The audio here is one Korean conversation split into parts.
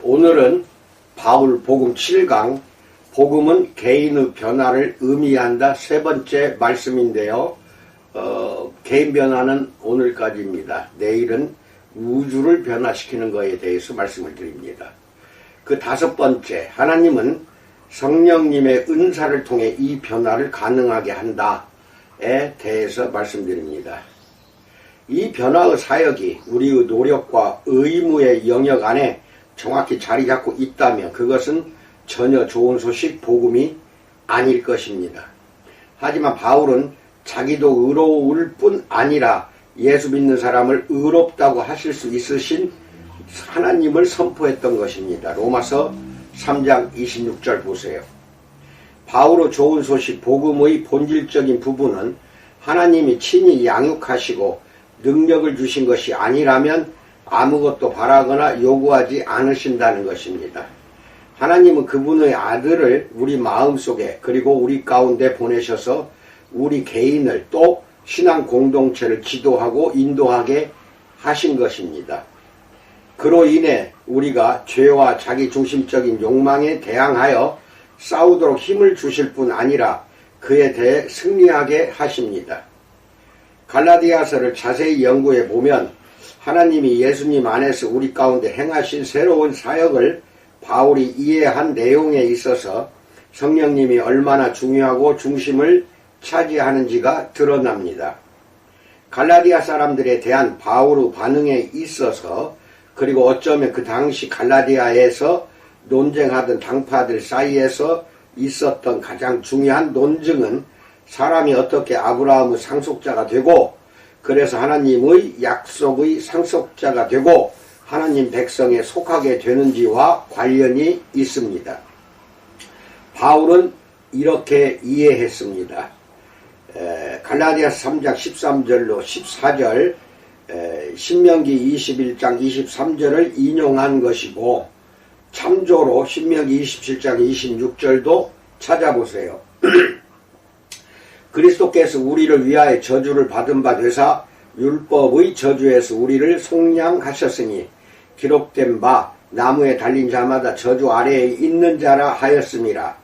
오늘은 바울 복음 7강 복음은 개인의 변화를 의미한다 세 번째 말씀인데요. 개인 변화는 오늘까지입니다. 내일은 우주를 변화시키는 것에 대해서 말씀을 드립니다. 그 다섯 번째, 하나님은 성령님의 은사를 통해 이 변화를 가능하게 한다에 대해서 말씀드립니다. 이 변화의 사역이 우리의 노력과 의무의 영역 안에 정확히 자리 잡고 있다면 그것은 전혀 좋은 소식, 복음이 아닐 것입니다. 하지만 바울은 자기도 의로울 뿐 아니라 예수 믿는 사람을 의롭다고 하실 수 있으신 하나님을 선포했던 것입니다. 로마서 3장 26절 보세요. 바울의 좋은 소식, 복음의 본질적인 부분은 하나님이 친히 양육하시고 능력을 주신 것이 아니라면 아무것도 바라거나 요구하지 않으신다는 것입니다. 하나님은 그분의 아들을 우리 마음속에 그리고 우리 가운데 보내셔서 우리 개인을 또 신앙 공동체를 지도하고 인도하게 하신 것입니다. 그로 인해 우리가 죄와 자기중심적인 욕망에 대항하여 싸우도록 힘을 주실 뿐 아니라 그에 대해 승리하게 하십니다. 갈라디아서를 자세히 연구해 보면 하나님이 예수님 안에서 우리 가운데 행하신 새로운 사역을 바울이 이해한 내용에 있어서 성령님이 얼마나 중요하고 중심을 차지하는지가 드러납니다. 갈라디아 사람들에 대한 바울의 반응에 있어서 그리고 어쩌면 그 당시 갈라디아에서 논쟁하던 당파들 사이에서 있었던 가장 중요한 논증은 사람이 어떻게 아브라함의 상속자가 되고 그래서 하나님의 약속의 상속자가 되고 하나님 백성에 속하게 되는지와 관련이 있습니다. 바울은 이렇게 이해했습니다. 갈라디아서 3장 13절로 14절, 신명기 21장 23절을 인용한 것이고 참조로 신명기 27장 26절도 찾아보세요. 그리스도께서 우리를 위하여 저주를 받은 바 되사 율법의 저주에서 우리를 속량하셨으니 기록된 바 나무에 달린 자마다 저주 아래에 있는 자라 하였음이라.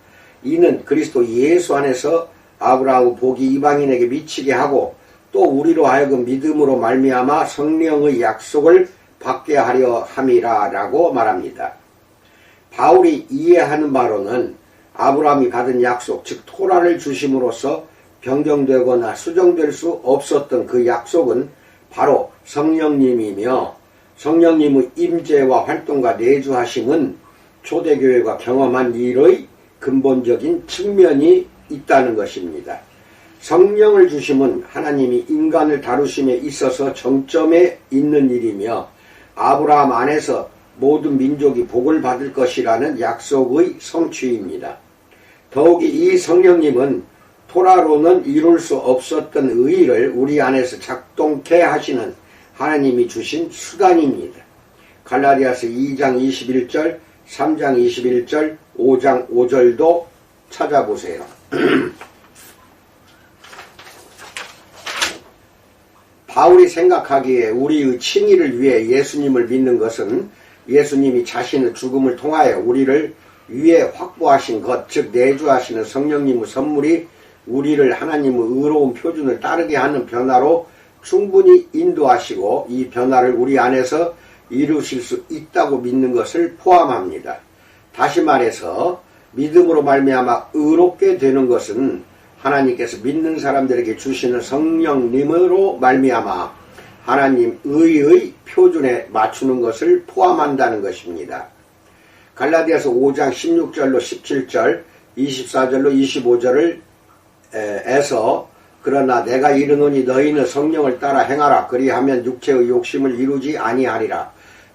이는 그리스도 예수 안에서 아브라함의 복이 이방인에게 미치게 하고 또 우리로 하여금 믿음으로 말미암아 성령의 약속을 받게 하려 함이라 라고 말합니다. 바울이 이해하는 바로는 아브라함이 받은 약속, 즉 토라를 주심으로써 변경되거나 수정될 수 없었던 그 약속은 바로 성령님이며 성령님의 임재와 활동과 내주하심은 초대교회가 경험한 일의 근본적인 측면이 있다는 것입니다. 성령을 주심은 하나님이 인간을 다루심에 있어서 정점에 있는 일이며 아브라함 안에서 모든 민족이 복을 받을 것이라는 약속의 성취입니다. 더욱이 이 성령님은 토라로는 이룰 수 없었던 의의를 우리 안에서 작동케 하시는 하나님이 주신 수단입니다. 갈라디아서 2장 21절, 3장 21절, 5장 5절도 찾아보세요. 바울이 생각하기에 우리의 칭의를 위해 예수님을 믿는 것은 예수님이 자신의 죽음을 통하여 우리를 위해 확보하신 것, 즉 내주하시는 성령님의 선물이 우리를 하나님의 의로운 표준을 따르게 하는 변화로 충분히 인도하시고 이 변화를 우리 안에서 이루실 수 있다고 믿는 것을 포함합니다. 다시 말해서 믿음으로 말미암아 의롭게 되는 것은 하나님께서 믿는 사람들에게 주시는 성령님으로 말미암아 하나님 의의 표준에 맞추는 것을 포함한다는 것입니다. 갈라디아서 5장 16절로 17절, 24절로 25절을 에서 그러나 내가 이르노니 너희는 성령을 따라 행하라. 그리하면 육체의 욕심을 이루지 아니하리라.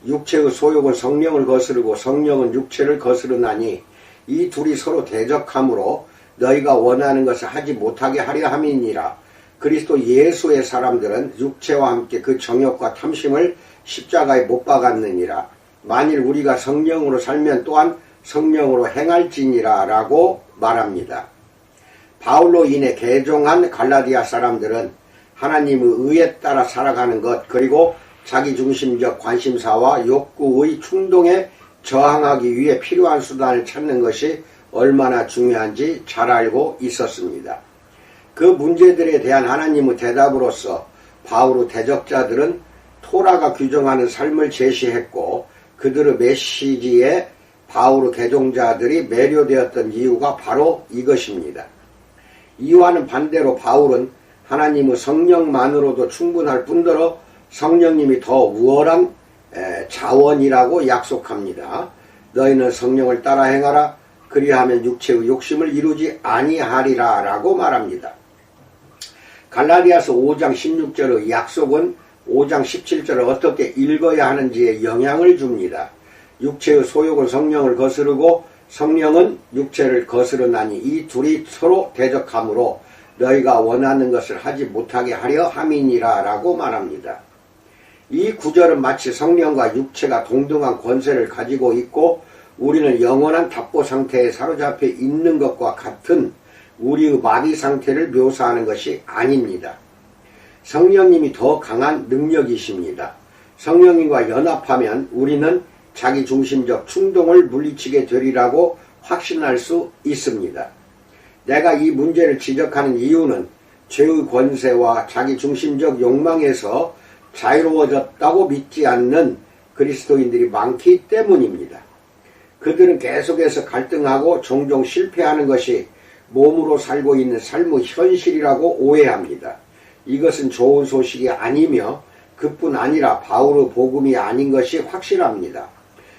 육체의 소욕은 성령을 거스르고 성령은 육체를 거스르나니 이 둘이 서로 대적하므로 너희가 원하는 것을 하지 못하게 하려 함이니라. 그리스도 예수의 사람들은 육체와 함께 그 정욕과 탐심을 십자가에 못 박았느니라. 만일 우리가 성령으로 살면 또한 성령으로 행할지니라 라고 말합니다. 바울로 인해 개종한 갈라디아 사람들은 하나님의 의에 따라 살아가는 것 그리고 자기중심적 관심사와 욕구의 충동에 저항하기 위해 필요한 수단을 찾는 것이 얼마나 중요한지 잘 알고 있었습니다. 그 문제들에 대한 하나님의 대답으로서 바울의 대적자들은 토라가 규정하는 삶을 제시했고 그들의 메시지에 바울의 개종자들이 매료되었던 이유가 바로 이것입니다. 이와는 반대로 바울은 하나님의 성령만으로도 충분할 뿐더러 성령님이 더 우월한 자원이라고 약속합니다. 너희는 성령을 따라 행하라. 그리하면 육체의 욕심을 이루지 아니하리라 라고 말합니다. 갈라디아서 5장 16절의 약속은 5장 17절을 어떻게 읽어야 하는지에 영향을 줍니다. 육체의 소욕은 성령을 거스르고 성령은 육체를 거스르나니 이 둘이 서로 대적하므로 너희가 원하는 것을 하지 못하게 하려 함이니라 라고 말합니다. 이 구절은 마치 성령과 육체가 동등한 권세를 가지고 있고 우리는 영원한 답보 상태에 사로잡혀 있는 것과 같은 우리의 마비 상태를 묘사하는 것이 아닙니다. 성령님이 더 강한 능력이십니다. 성령님과 연합하면 우리는 자기중심적 충동을 물리치게 되리라고 확신할 수 있습니다. 내가 이 문제를 지적하는 이유는 죄의 권세와 자기중심적 욕망에서 자유로워졌다고 믿지 않는 그리스도인들이 많기 때문입니다. 그들은 계속해서 갈등하고 종종 실패하는 것이 몸으로 살고 있는 삶의 현실이라고 오해합니다. 이것은 좋은 소식이 아니며 그뿐 아니라 바울의 복음이 아닌 것이 확실합니다.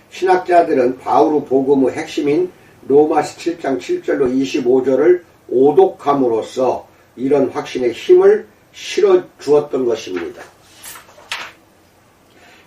신학자들은 바울의 복음의 핵심인 로마서 7장 7절로 25절을 오독함으로써 이런 확신에 힘을 실어주었던 것입니다.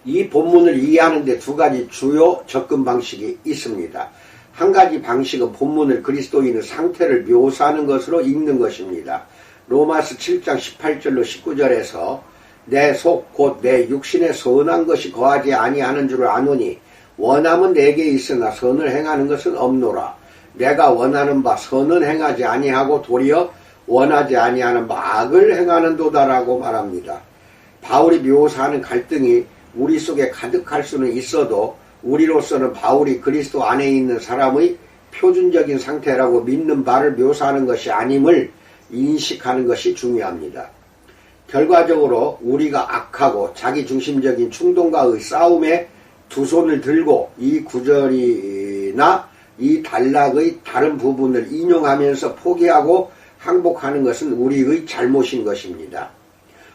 이 본문을 이해하는 데 두 가지 주요 접근 방식이 있습니다. 한 가지 방식은 본문을 그리스도인의 상태를 묘사하는 것으로 읽는 것입니다. 로마서 7장 18절로 19절에서 내 속 곧 내 육신에 선한 것이 거하지 아니하는 줄을 아노니 원함은 내게 있으나 선을 행하는 것은 없노라. 내가 원하는 바 선은 행하지 아니하고 도리어 원하지 아니하는 바 악을 행하는도다라고 말합니다. 바울이 묘사하는 갈등이 우리 속에 가득할 수는 있어도 우리로서는 바울이 그리스도 안에 있는 사람의 표준적인 상태라고 믿는 바를 묘사하는 것이 아님을 인식하는 것이 중요합니다. 결과적으로 우리가 악하고 자기중심적인 충동과의 싸움에 두 손을 들고 이 구절이나 이 단락의 다른 부분을 인용하면서 포기하고 항복하는 것은 우리의 잘못인 것입니다.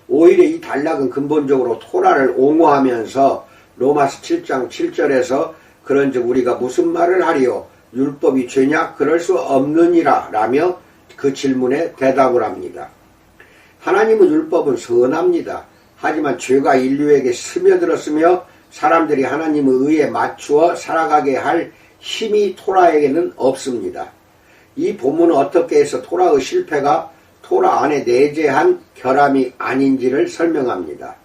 오히려 이 단락은 근본적으로 토라를 옹호하면서 로마서 7장 7절에서 그런즉 우리가 무슨 말을 하리요? 율법이 죄냐? 그럴 수 없느니라 라며 그 질문에 대답을 합니다. 하나님의 율법은 선합니다. 하지만 죄가 인류에게 스며들었으며 사람들이 하나님의 의에 맞추어 살아가게 할 힘이 토라에게는 없습니다. 이 본문은 어떻게 해서 토라의 실패가 토라 안에 내재한 결함이 아닌지를 설명합니다.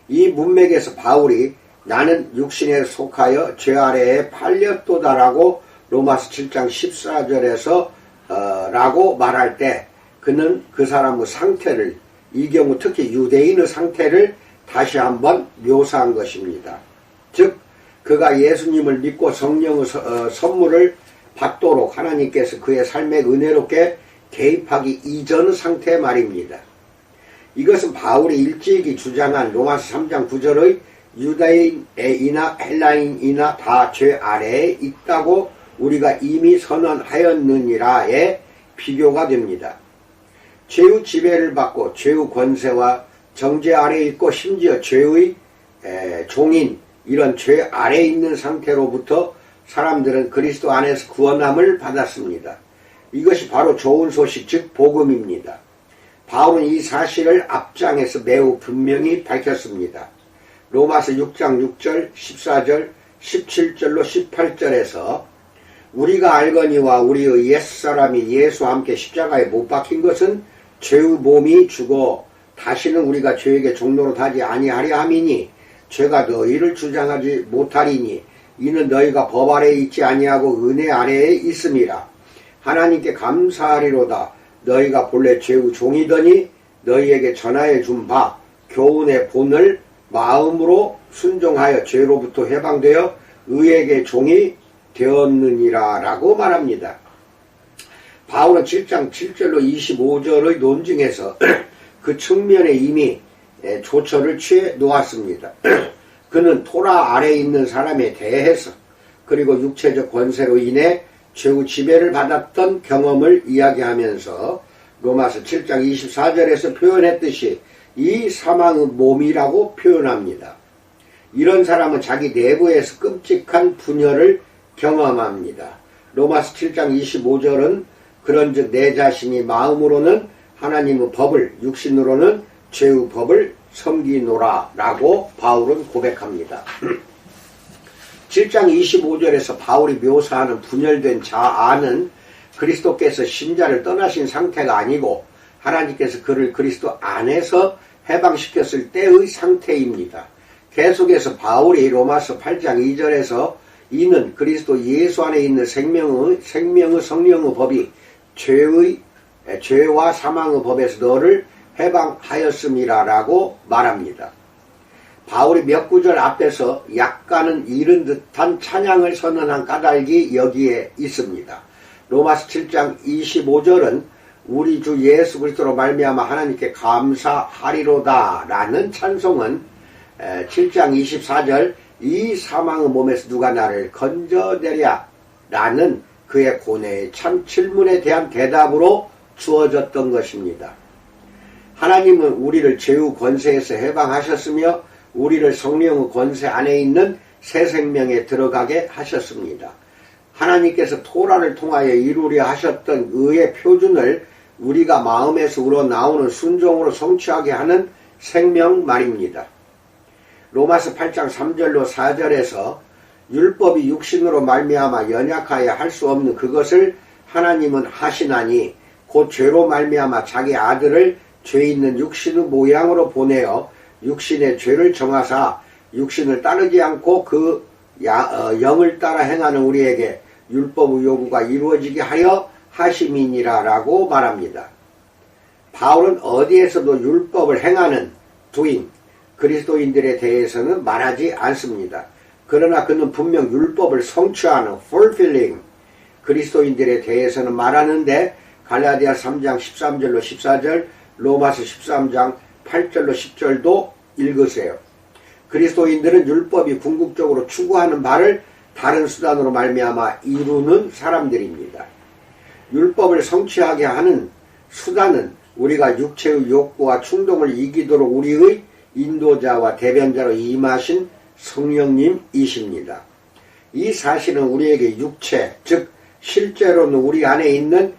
이 문맥에서 바울이 나는 육신에 속하여 죄 아래에 팔렸도다라고 로마서 7장 14절에서 라고 말할 때 그는 그 사람의 상태를, 이 경우 특히 유대인의 상태를 다시 한번 묘사한 것입니다. 즉 그가 예수님을 믿고 성령의 선물을 받도록 하나님께서 그의 삶에 은혜롭게 개입하기 이전의 상태 말입니다. 이것은 바울이 일찍이 주장한 로마서 3장 9절의 유다인이나 헬라인이나 다 죄 아래에 있다고 우리가 이미 선언하였느니라에 비교가 됩니다. 죄의 지배를 받고 죄의 권세와 정죄 아래에 있고 심지어 죄의 종인 이런 죄 아래에 있는 상태로부터 사람들은 그리스도 안에서 구원함을 받았습니다. 이것이 바로 좋은 소식 즉 복음입니다. 바울은 이 사실을 앞장에서 매우 분명히 밝혔습니다. 로마서 6장 6절 14절 17절로 18절에서 우리가 알거니와 우리의 옛사람이 예수와 함께 십자가에 못 박힌 것은 죄의 몸이 죽어 다시는 우리가 죄에게 종노릇하지 아니하려 함이니 죄가 너희를 주장하지 못하리니 이는 너희가 법 아래에 있지 아니하고 은혜 아래에 있음이라. 하나님께 감사하리로다. 너희가 본래 죄의 종이더니 너희에게 전하여 준 바 교훈의 본을 마음으로 순종하여 죄로부터 해방되어 의에게 종이 되었느니라 라고 말합니다. 바울은 7장 7절로 25절의 논증에서 그 측면에 이미 조처를 취해 놓았습니다. 그는 토라 아래에 있는 사람에 대해서 그리고 육체적 권세로 인해 최후 지배를 받았던 경험을 이야기하면서 로마서 7장 24절에서 표현했듯이 이 사망의 몸이라고 표현합니다. 이런 사람은 자기 내부에서 끔찍한 분열을 경험합니다. 로마서 7장 25절은 그런즉 내 자신이 마음으로는 하나님의 법을 육신으로는 죄의 법을 섬기노라 라고 바울은 고백합니다. 7장 25절에서 바울이 묘사하는 분열된 자아는 그리스도께서 심자를 떠나신 상태가 아니고 하나님께서 그를 그리스도 안에서 해방시켰을 때의 상태입니다. 계속해서 바울이 로마서 8장 2절에서 이는 그리스도 예수 안에 있는 생명의 성령의 법이 죄와 사망의 법에서 너를 해방하였음이라 라고 말합니다. 바울이 몇 구절 앞에서 약간은 이른 듯한 찬양을 선언한 까닭이 여기에 있습니다. 로마서 7장 25절은 우리 주 예수 그리스도로 말미암아 하나님께 감사하리로다 라는 찬송은 7장 24절 이 사망의 몸에서 누가 나를 건져내랴 라는 그의 고뇌의 참 질문에 대한 대답으로 주어졌던 것입니다. 하나님은 우리를 죄의 권세에서 해방하셨으며 우리를 성령의 권세 안에 있는 새 생명에 들어가게 하셨습니다. 하나님께서 토라를 통하여 이루려 하셨던 의의 표준을 우리가 마음에서 우러나오는 순종으로 성취하게 하는 생명 말입니다. 로마서 8장 3절로 4절에서 율법이 육신으로 말미암아 연약하여 할 수 없는 그것을 하나님은 하시나니 곧 죄로 말미암아 자기 아들을 죄 있는 육신의 모양으로 보내어 육신의 죄를 정하사 육신을 따르지 않고 그 영을 따라 행하는 우리에게 율법의 요구가 이루어지게 하여 하심이니라 라고 말합니다. 바울은 어디에서도 율법을 행하는 doing, 그리스도인들에 대해서는 말하지 않습니다. 그러나 그는 분명 율법을 성취하는 fulfilling, 그리스도인들에 대해서는 말하는데 갈라디아 3장 13절로 14절, 로마서 13장 8절로 10절도 읽으세요. 그리스도인들은 율법이 궁극적으로 추구하는 바를 다른 수단으로 말미암아 이루는 사람들입니다. 율법을 성취하게 하는 수단은 우리가 육체의 욕구와 충동을 이기도록 우리의 인도자와 대변자로 임하신 성령님이십니다. 이 사실은 우리에게 육체, 즉 실제로는 우리 안에 있는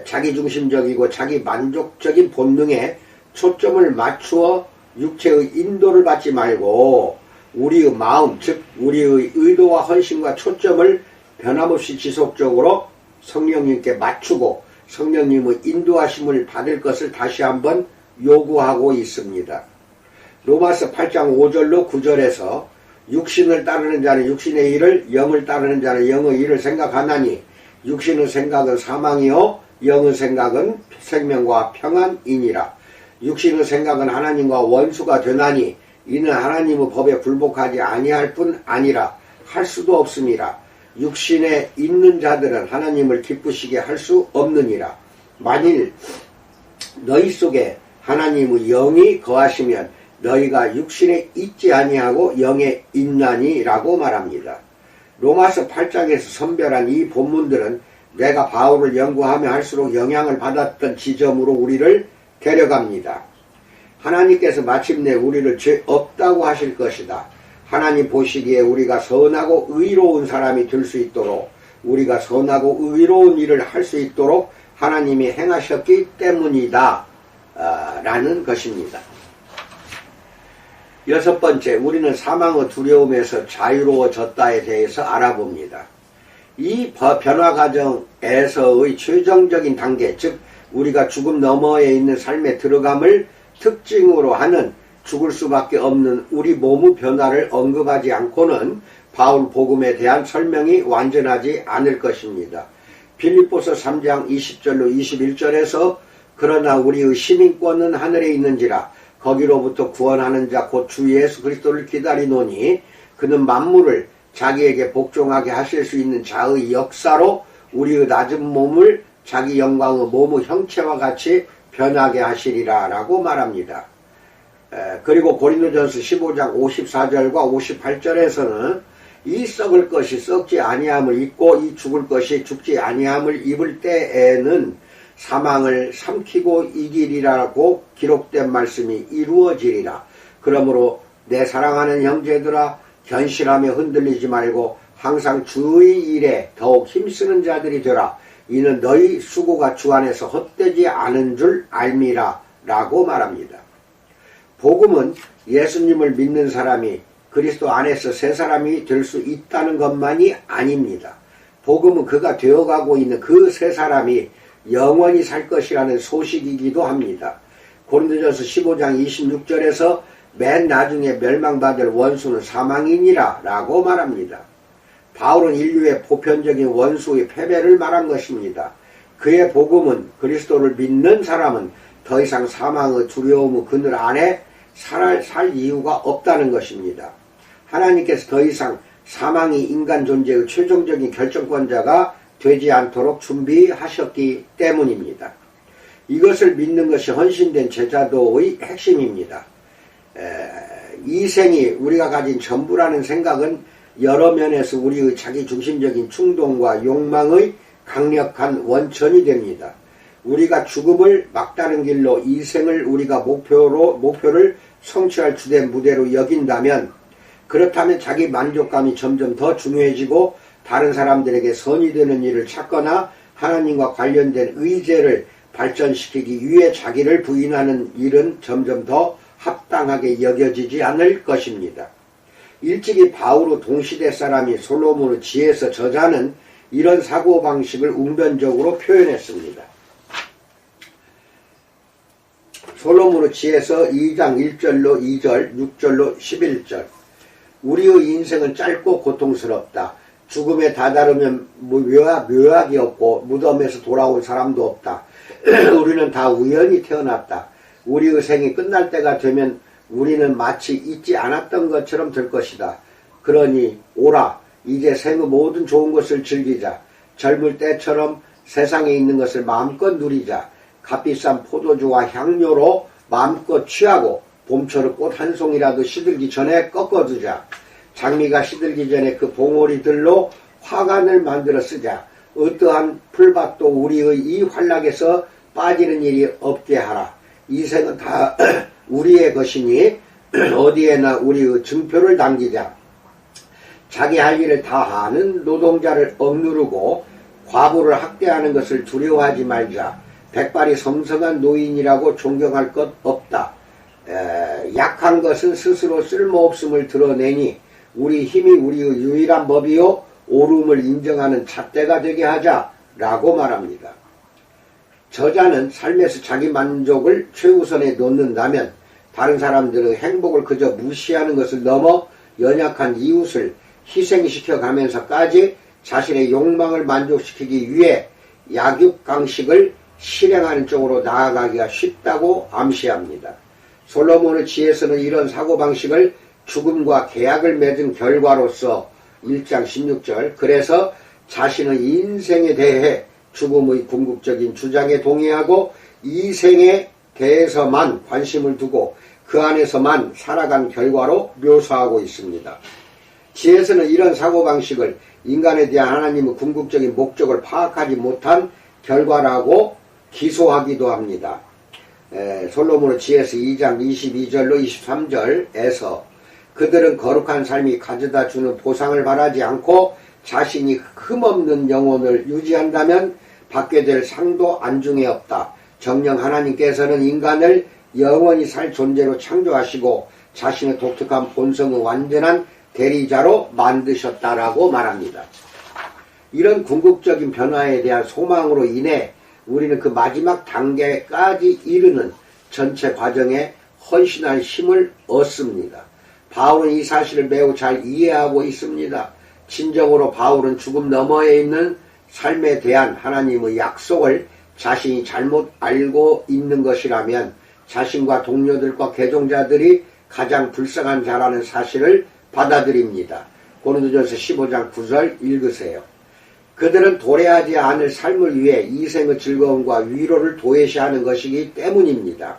자기중심적이고 자기만족적인 본능에 초점을 맞추어 육체의 인도를 받지 말고 우리의 마음, 즉 우리의 의도와 헌신과 초점을 변함없이 지속적으로 성령님께 맞추고 성령님의 인도하심을 받을 것을 다시 한번 요구하고 있습니다. 로마서 8장 5절로 9절에서 육신을 따르는 자는 육신의 일을, 영을 따르는 자는 영의 일을 생각하나니 육신의 생각은 사망이요 영의 생각은 생명과 평안이니라. 육신의 생각은 하나님과 원수가 되나니 이는 하나님의 법에 굴복하지 아니할 뿐 아니라 할 수도 없음이라. 육신에 있는 자들은 하나님을 기쁘시게 할 수 없느니라. 만일 너희 속에 하나님의 영이 거하시면 너희가 육신에 있지 아니하고 영에 있나니 라고 말합니다. 로마서 8장에서 선별한 이 본문들은 내가 바울을 연구하며 할수록 영향을 받았던 지점으로 우리를 데려갑니다. 하나님께서 마침내 우리를 죄 없다고 하실 것이다. 하나님 보시기에 우리가 선하고 의로운 사람이 될 수 있도록, 우리가 선하고 의로운 일을 할 수 있도록 하나님이 행하셨기 때문이다 라는 것입니다. 여섯 번째, 우리는 사망의 두려움에서 자유로워졌다에 대해서 알아봅니다. 이 변화 과정에서의 최종적인 단계, 즉 우리가 죽음 너머에 있는 삶에 들어감을 특징으로 하는 죽을 수밖에 없는 우리 몸의 변화를 언급하지 않고는 바울 복음에 대한 설명이 완전하지 않을 것입니다. 빌립보서 3장 20절로 21절에서 그러나 우리의 시민권은 하늘에 있는지라 거기로부터 구원하는 자 곧 주 예수 그리스도를 기다리노니 그는 만물을 자기에게 복종하게 하실 수 있는 자의 역사로 우리의 낮은 몸을 자기 영광의 몸의 형체와 같이 변하게 하시리라 라고 말합니다. 그리고 고린도전서 15장 54절과 58절에서는 이 썩을 것이 썩지 아니함을 입고 이 죽을 것이 죽지 아니함을 입을 때에는 사망을 삼키고 이기리라고 기록된 말씀이 이루어지리라. 그러므로 내 사랑하는 형제들아, 견실하며 흔들리지 말고 항상 주의 일에 더욱 힘쓰는 자들이 되라. 이는 너희 수고가 주 안에서 헛되지 않은 줄 알미라 라고 말합니다. 복음은 예수님을 믿는 사람이 그리스도 안에서 새 사람이 될 수 있다는 것만이 아닙니다. 복음은 그가 되어가고 있는 그 새 사람이 영원히 살 것이라는 소식이기도 합니다. 고린도전서 15장 26절에서 맨 나중에 멸망받을 원수는 사망이니라 라고 말합니다. 바울은 인류의 보편적인 원수의 패배를 말한 것입니다. 그의 복음은 그리스도를 믿는 사람은 더 이상 사망의 두려움의 그늘 안에 살 이유가 없다는 것입니다. 하나님께서 더 이상 사망이 인간 존재의 최종적인 결정권자가 되지 않도록 준비하셨기 때문입니다. 이것을 믿는 것이 헌신된 제자도의 핵심입니다. 이 생이 우리가 가진 전부라는 생각은 여러 면에서 우리의 자기중심적인 충동과 욕망의 강력한 원천이 됩니다. 우리가 죽음을 막다른 길로 이 생을 우리가 목표를 성취할 주된 무대로 여긴다면, 그렇다면 자기 만족감이 점점 더 중요해지고 다른 사람들에게 선이 되는 일을 찾거나 하나님과 관련된 의제를 발전시키기 위해 자기를 부인하는 일은 점점 더 합당하게 여겨지지 않을 것입니다. 일찍이 바울의 동시대 사람이 솔로몬의 지혜서 저자는 이런 사고방식을 웅변적으로 표현했습니다. 솔로몬의 지혜서 2장 1절로 2절, 6절로 11절. 우리의 인생은 짧고 고통스럽다. 죽음에 다다르면 묘약이 없고 무덤에서 돌아올 사람도 없다. 우리는 다 우연히 태어났다. 우리의 생이 끝날 때가 되면 우리는 마치 잊지 않았던 것처럼 될 것이다. 그러니 오라, 이제 생의 모든 좋은 것을 즐기자. 젊을 때처럼 세상에 있는 것을 마음껏 누리자. 값비싼 포도주와 향료로 마음껏 취하고 봄철의 꽃 한 송이라도 시들기 전에 꺾어두자. 장미가 시들기 전에 그 봉오리들로 화관을 만들어 쓰자. 어떠한 풀밭도 우리의 이 환락에서 빠지는 일이 없게 하라. 이 생은 다 우리의 것이니 어디에나 우리의 증표를 남기자. 자기 할 일을 다 하는 노동자를 억누르고 과부를 학대하는 것을 두려워하지 말자. 백발이 성성한 노인이라고 존경할 것 없다. 약한 것은 스스로 쓸모없음을 드러내니 우리 힘이 우리의 유일한 법이요 옳음을 인정하는 잣대가 되게 하자 라고 말합니다. 저자는 삶에서 자기 만족을 최우선에 놓는다면 다른 사람들의 행복을 그저 무시하는 것을 넘어 연약한 이웃을 희생시켜 가면서까지 자신의 욕망을 만족시키기 위해 약육강식을 실행하는 쪽으로 나아가기가 쉽다고 암시합니다. 솔로몬의 지혜서는 이런 사고방식을 죽음과 계약을 맺은 결과로서 1장 16절 그래서 자신의 인생에 대해 죽음의 궁극적인 주장에 동의하고 이 생에 대해서만 관심을 두고 그 안에서만 살아간 결과로 묘사하고 있습니다. 지혜서는 이런 사고방식을 인간에 대한 하나님의 궁극적인 목적을 파악하지 못한 결과라고 기소하기도 합니다. 솔로몬의 지혜서 2장 22절로 23절에서 그들은 거룩한 삶이 가져다 주는 보상을 바라지 않고 자신이 흠없는 영혼을 유지한다면 받게 될 상도 안중에 없다. 정녕 하나님께서는 인간을 영원히 살 존재로 창조하시고 자신의 독특한 본성의 완전한 대리자로 만드셨다라고 말합니다. 이런 궁극적인 변화에 대한 소망으로 인해 우리는 그 마지막 단계까지 이르는 전체 과정에 헌신할 힘을 얻습니다. 바울은 이 사실을 매우 잘 이해하고 있습니다. 진정으로 바울은 죽음 너머에 있는 삶에 대한 하나님의 약속을 자신이 잘못 알고 있는 것이라면 자신과 동료들과 개종자들이 가장 불쌍한 자라는 사실을 받아들입니다. 고린도전서 15장 9절 읽으세요. 그들은 도래하지 않을 삶을 위해 이생의 즐거움과 위로를 도외시하는 것이기 때문입니다.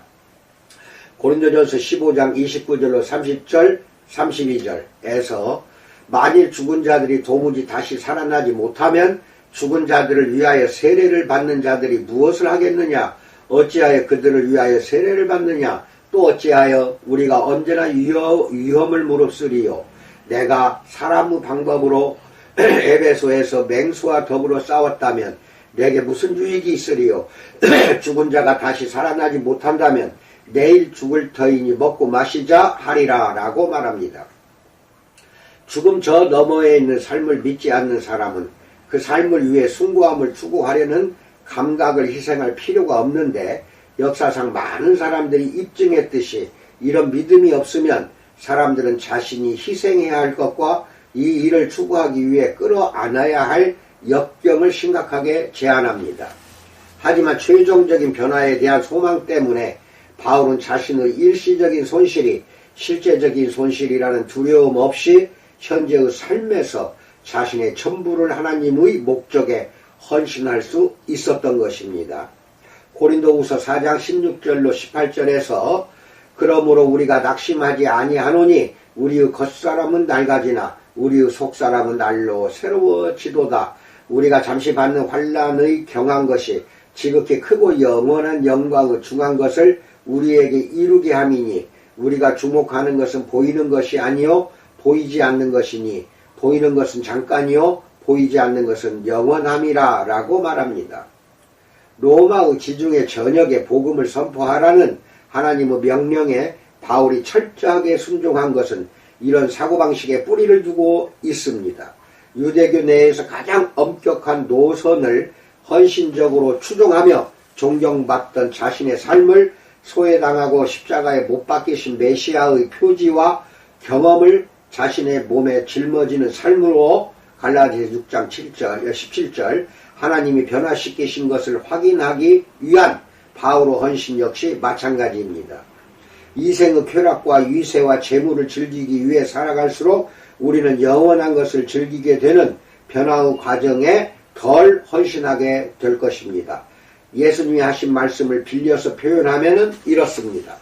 고린도전서 15장 29절로 30절, 32절에서 만일 죽은 자들이 도무지 다시 살아나지 못하면 죽은 자들을 위하여 세례를 받는 자들이 무엇을 하겠느냐? 어찌하여 그들을 위하여 세례를 받느냐? 또 어찌하여 우리가 언제나 위험을 무릅쓰리요? 내가 사람의 방법으로 에베소에서 맹수와 더불어 싸웠다면 내게 무슨 유익이 있으리요? 죽은 자가 다시 살아나지 못한다면 내일 죽을 터이니 먹고 마시자 하리라 라고 말합니다. 죽음 저 너머에 있는 삶을 믿지 않는 사람은 그 삶을 위해 숭고함을 추구하려는 감각을 희생할 필요가 없는데 역사상 많은 사람들이 입증했듯이 이런 믿음이 없으면 사람들은 자신이 희생해야 할 것과 이 일을 추구하기 위해 끌어안아야 할 역경을 심각하게 제안합니다. 하지만 최종적인 변화에 대한 소망 때문에 바울은 자신의 일시적인 손실이 실제적인 손실이라는 두려움 없이 현재의 삶에서 자신의 전부를 하나님의 목적에 헌신할 수 있었던 것입니다. 고린도후서 4장 16절로 18절에서 그러므로 우리가 낙심하지 아니하노니 우리의 겉사람은 낡아지나 우리의 속사람은 날로 새로워지도다. 우리가 잠시 받는 환난의 경한 것이 지극히 크고 영원한 영광의 중한 것을 우리에게 이루게 함이니 우리가 주목하는 것은 보이는 것이 아니요 보이지 않는 것이니 보이는 것은 잠깐이요 보이지 않는 것은 영원함이라 라고 말합니다. 로마의 지중해 전역에 복음을 선포하라는 하나님의 명령에 바울이 철저하게 순종한 것은 이런 사고방식에 뿌리를 두고 있습니다. 유대교 내에서 가장 엄격한 노선을 헌신적으로 추종하며 존경받던 자신의 삶을 소외당하고 십자가에 못 박히신 메시아의 표지와 경험을 자신의 몸에 짊어지는 삶으로 갈라디아서 6장 7절, 17절 하나님이 변화시키신 것을 확인하기 위한 바울의 헌신 역시 마찬가지입니다. 이생의 쾌락과 위세와 재물을 즐기기 위해 살아갈수록 우리는 영원한 것을 즐기게 되는 변화의 과정에 덜 헌신하게 될 것입니다. 예수님이 하신 말씀을 빌려서 표현하면 이렇습니다.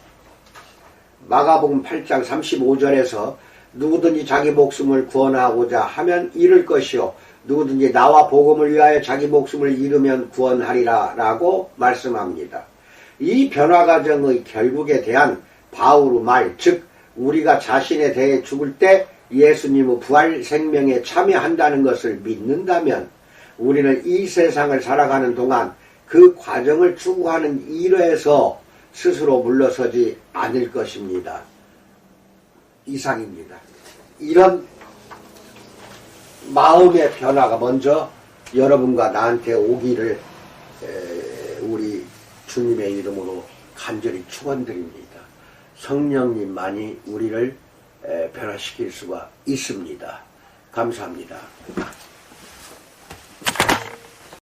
마가복음 8장 35절에서 누구든지 자기 목숨을 구원하고자 하면 잃을 것이요 누구든지 나와 복음을 위하여 자기 목숨을 잃으면 구원하리라 라고 말씀합니다. 이 변화 과정의 결국에 대한 바울의 말, 즉 우리가 자신에 대해 죽을 때 예수님의 부활 생명에 참여한다는 것을 믿는다면 우리는 이 세상을 살아가는 동안 그 과정을 추구하는 일에서 스스로 물러서지 않을 것입니다. 이상입니다. 이런 마음의 변화가 먼저 여러분과 나한테 오기를 우리 주님의 이름으로 간절히 축원드립니다. 성령님만이 우리를 변화시킬 수가 있습니다. 감사합니다.